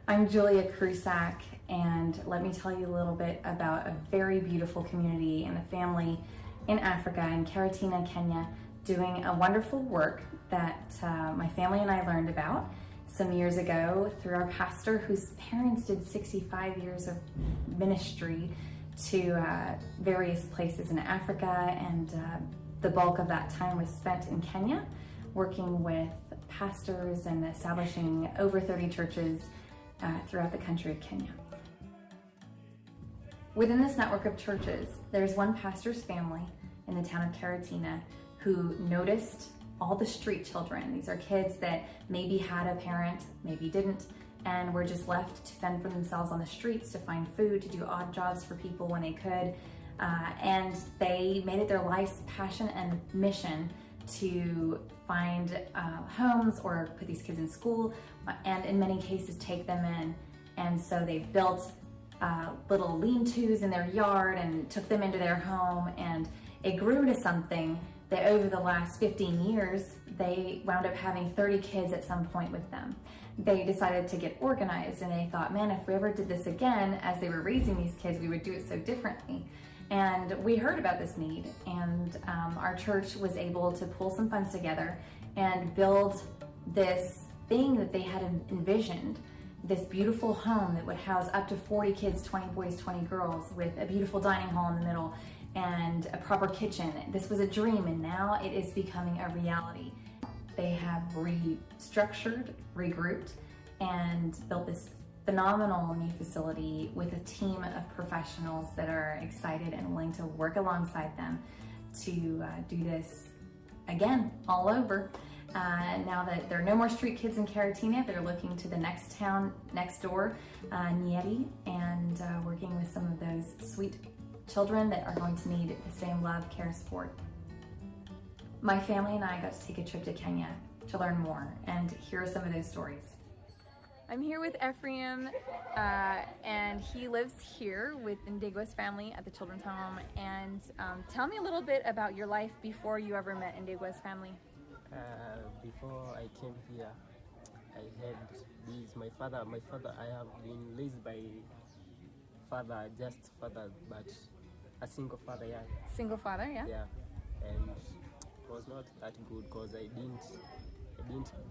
I'm Julia Krusac, and let me tell you a little bit about a very beautiful community and a family in Africa, in Karatina, Kenya, doing a wonderful work that my family and I learned about some years ago through our pastor, whose parents did 65 years of ministry to various places in Africa, and the bulk of that time was spent in Kenya, working with pastors and establishing over 30 churches throughout the country of Kenya. Within this network of churches, there's one pastor's family in the town of Karatina who noticed all the street children. These are kids that maybe had a parent, maybe didn't, and were just left to fend for themselves on the streets, to find food, to do odd jobs for people when they could. And they made it their life's passion and mission to find homes or put these kids in school, and in many cases take them in. And so they've built little lean-tos in their yard and took them into their home, and it grew to something that over the last 15 years, they wound up having 30 kids at some point with them. They decided to get organized, and they thought, man, if we ever did this again, as they were raising these kids, we would do it so differently. And we heard about this need, and our church was able to pull some funds together and build this thing that they had envisioned, this beautiful home that would house up to 40 kids, 20 boys, 20 girls, with a beautiful dining hall in the middle and a proper kitchen. This was a dream, and now it is becoming a reality. They have restructured, regrouped, and built this phenomenal new facility with a team of professionals that are excited and willing to work alongside them to do this again all over. Now that there are no more street kids in Karatina, they're looking to the next town next door, Nyeri, and working with some of those sweet children that are going to need the same love, care, support. My family and I got to take a trip to Kenya to learn more, and here are some of those stories. I'm here with Ephriam, and he lives here with Ndegwa's family at the children's home. And tell me a little bit about your life before you ever met Ndegwa's family. Before I came here, I had this, my father, I have been raised by father, just father, but a single father, yeah. Single father, yeah? Yeah, and it was not that good because I didn't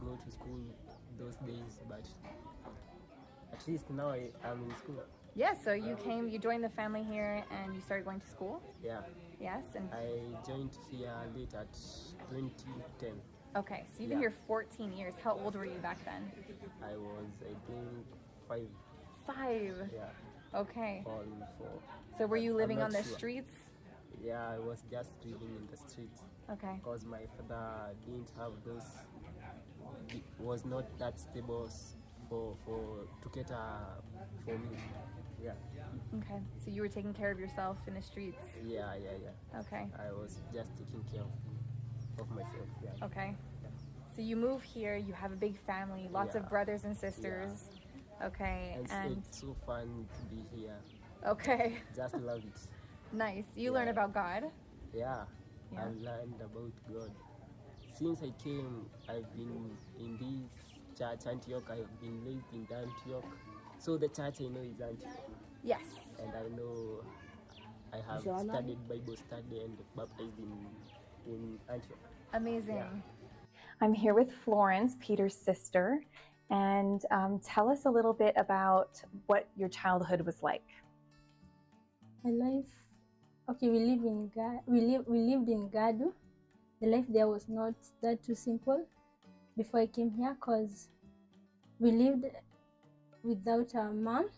go to school those days, but at least now I'm in school. Yeah, so you joined the family here and you started going to school? Yeah. Yes, and I joined here late at 2010. Okay, so you've been here 14 years. How old were you back then? I was, I think, 5. 5? Yeah. Okay. Or 4. So were you living on the sure. streets? Yeah, I was just living in the streets. Okay. Because my father didn't have those, it was not that stable to cater for me. Yeah. Okay, so you were taking care of yourself in the streets? Yeah. Okay. I was just taking care of myself, yeah. Okay. Yeah. So you move here, you have a big family, lots of brothers and sisters. Yeah. Okay. And it's so fun to be here. Okay. Just love it. Nice. You learn about God? Yeah. I learned about God. Since I came, I've been in this church, Antioch. I've been raised in Antioch. So the church I know is Antioch. Yes. And I know I have studied Bible study and baptized in Antioch. Amazing. Yeah. I'm here with Florence, Peter's sister, and tell us a little bit about what your childhood was like. My life. Okay, we lived in Gadu. The life there was not that too simple before I came here, because we lived without our mom,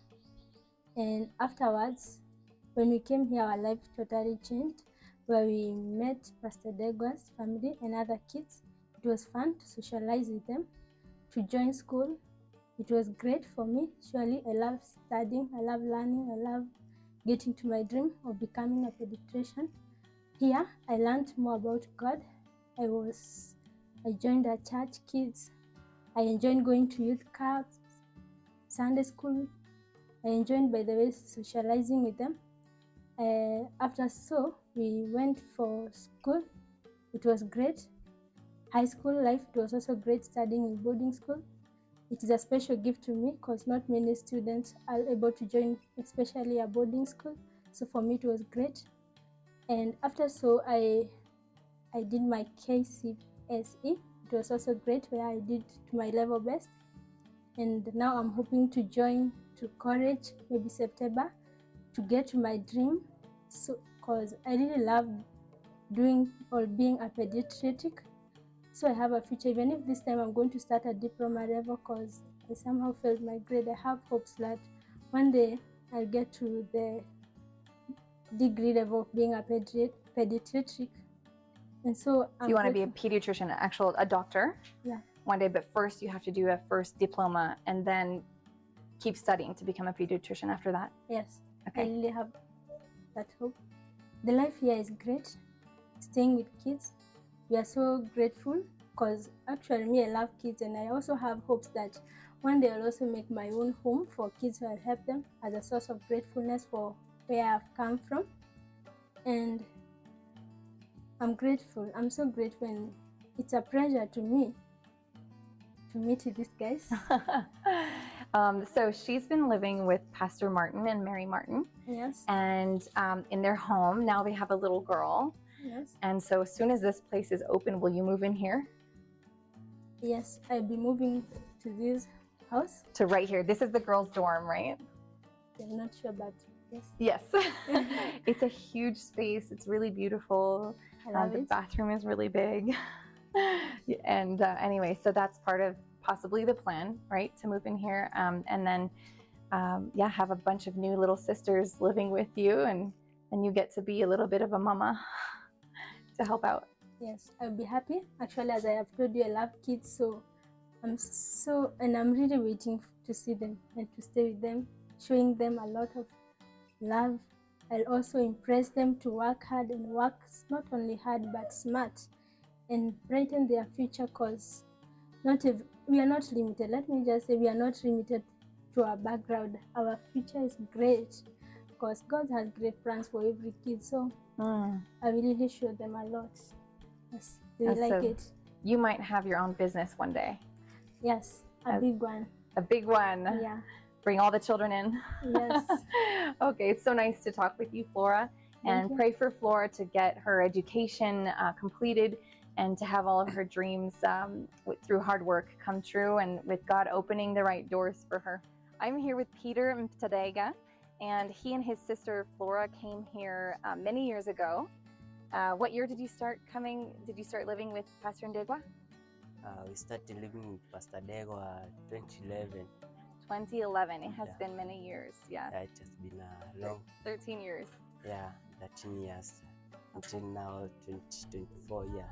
and afterwards when we came here our life totally changed, where we met Pastor Ndegwa's family and other kids. It was fun to socialize with them, to join school. It was great for me. Surely I love studying, I love learning, I love getting to my dream of becoming a pediatrician. Here, I learned more about God. I joined a church kids. I enjoyed going to youth clubs, Sunday school. I enjoyed, by the way, socializing with them. After so, we went for school. It was great. High school life, it was also great studying in boarding school. it is a special gift to me because not many students are able to join, especially a boarding school. So for me, it was great. And after so, I did my KCSE. It was also great, where I did to my level best. And now I'm hoping to join to college, maybe September, to get to my dream. So, because I really love doing or being a pediatric. So I have a future, even if this time I'm going to start at diploma level, because I somehow failed my grade. I have hopes that one day I'll get to the degree level of being a pediatric. And so You want to be a pediatrician, a doctor? Yeah. One day, but first you have to do a first diploma and then keep studying to become a pediatrician after that? Yes. Okay. I really have that hope. The life here is great. Staying with kids, we are so grateful because actually me, I love kids, and I also have hopes that one day I'll also make my own home for kids who I'll help them as a source of gratefulness for where I've come from. And I'm grateful. I'm so grateful, and it's a pleasure to me to meet these guys. So she's been living with Pastor Martin and Mary Martin. Yes. And in their home, now they have a little girl. Yes. And so as soon as this place is open, will you move in here? Yes, I'll be moving to this house. To right here. This is the girls' dorm, right? I'm not sure, but yes. Yes. It's a huge space. It's really beautiful. I love The it. bathroom is really big. And anyway, so that's part of possibly the plan, right? To move in here. And then, have a bunch of new little sisters living with you, and you get to be a little bit of a mama to help out. Yes, I'll be happy. Actually, as I have told you, I love kids, so I'm really waiting to see them and to stay with them, showing them a lot of love. I'll also impress them to work hard and work not only hard but smart and brighten their future, because we are not limited. Let me just say, we are not limited to our background. Our future is great because God has great plans for every kid. So I will really show them a lot. Yes, they will like it. You might have your own business one day. Yes, a big one. A big one. Yeah. Bring all the children in. Yes. Okay, it's so nice to talk with you, Flora, and pray for Flora to get her education completed and to have all of her dreams through hard work come true, and with God opening the right doors for her. I'm here with Peter Mtadega, and he and his sister Flora came here many years ago. What year did you start coming? Did you start living with Pastor Ndegwa? We started living with Pastor Ndegwa 2011. 2011. It has been many years. Yeah. It has been a long. 13 years. Yeah, 13 years until now, 2024. Yeah.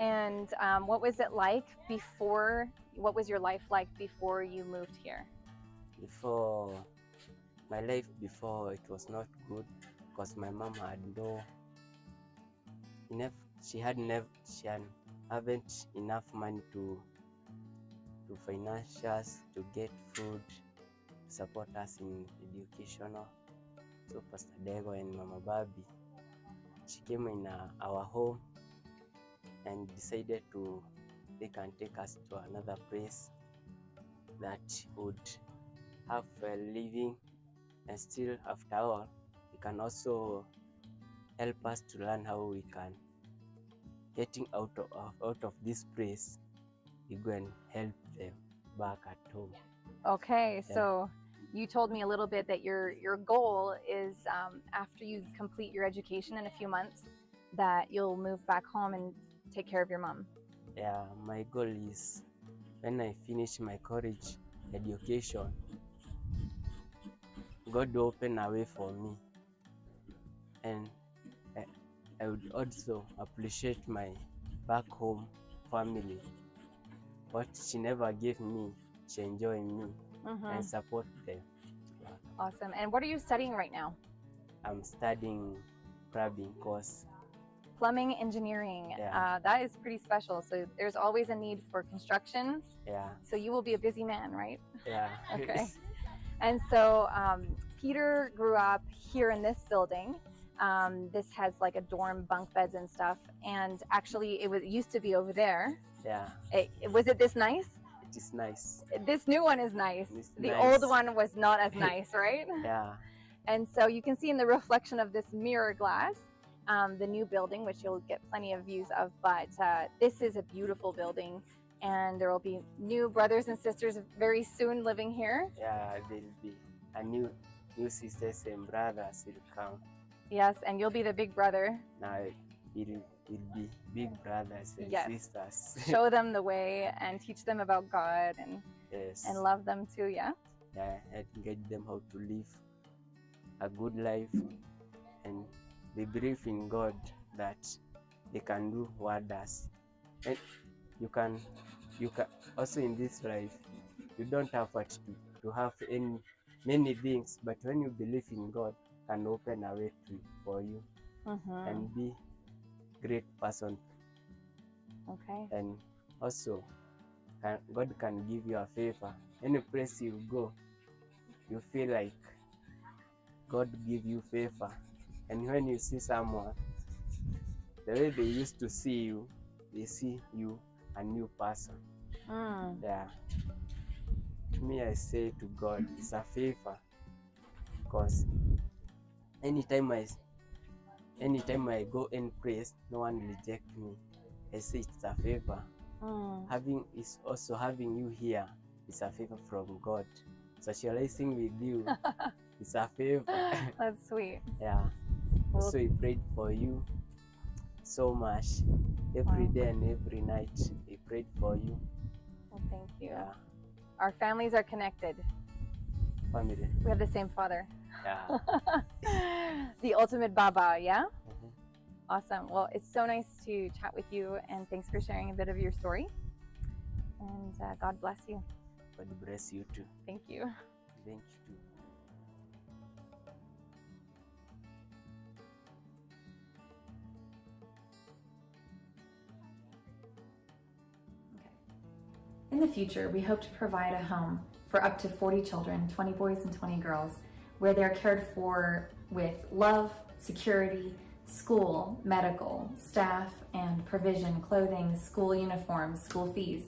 And what was it like before? What was your life like before you moved here? My life before, it was not good because my mom had she haven't enough money to finance us to get food to support us in educational. So Pastor Ndegwa and Mama Babi, she came in our home and decided they can take us to another place that would have a living, and still after all, they can also help us to learn how we can getting out of this place. We go and help them back at home. Okay, so you told me a little bit that your goal is after you complete your education in a few months that you'll move back home and take care of your mom. Yeah, my goal is when I finish my college education, God will open a way for me, and I would also appreciate my back home family. What she never gave me, she enjoyed me and support them. Awesome. And what are you studying right now? I'm studying plumbing course. Plumbing engineering. Yeah. That is pretty special. So there's always a need for construction. Yeah. So you will be a busy man, right? Yeah. Okay. And so Peter grew up here in this building. This has like a dorm, bunk beds and stuff. And actually it used to be over there. Yeah. Was it this nice? it is nice. This new one is nice. It's The nice. old one was not as nice, right? Yeah. And so you can see in the reflection of this mirror glass, the new building, which you'll get plenty of views of, but this is a beautiful building, and there will be new brothers and sisters very soon living here. Yeah, there'll be a new sisters and brothers will come. Yes, and you'll be the big brother. Now it'll be big brothers and Yes. sisters. Show them the way and teach them about God and Yes. love them too, yeah? Yeah, and get them how to live a good life, and they believe in God that they can do wonders. And you can also in this life, you don't have to have many things, but when you believe in God, can open a way for you and be great person. Okay. And also God can give you a favor. Any place you go, you feel like God give you favor. And when you see someone, the way they used to see you, they see you a new person. Yeah. To me, I say to God, it's a favor, because anytime I go and praise, no one reject me. I say it's a favor. Having you here is a favor from God. Socializing with you is a favor. That's sweet. Yeah. Well, Also, we prayed for you so much every day and every night. We prayed for you. well, thank you. Yeah. Our families are connected. Family. We have the same father. Yeah. The ultimate Baba, yeah? Awesome. Well, it's so nice to chat with you, and thanks for sharing a bit of your story. And God bless you. God bless you too. Thank you. Thank you too. In the future, we hope to provide a home for up to 40 children, 20 boys and 20 girls, where they're cared for with love, security, school, medical, staff, and provision, clothing, school uniforms, school fees.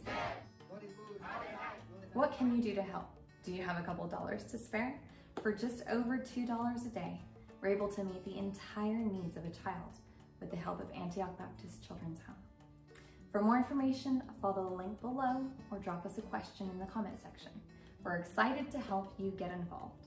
What can you do to help? Do you have a couple dollars to spare? For just over $2 a day, we're able to meet the entire needs of a child with the help of Antioch Baptist Children's Home. For more information, follow the link below or drop us a question in the comment section. We're excited to help you get involved.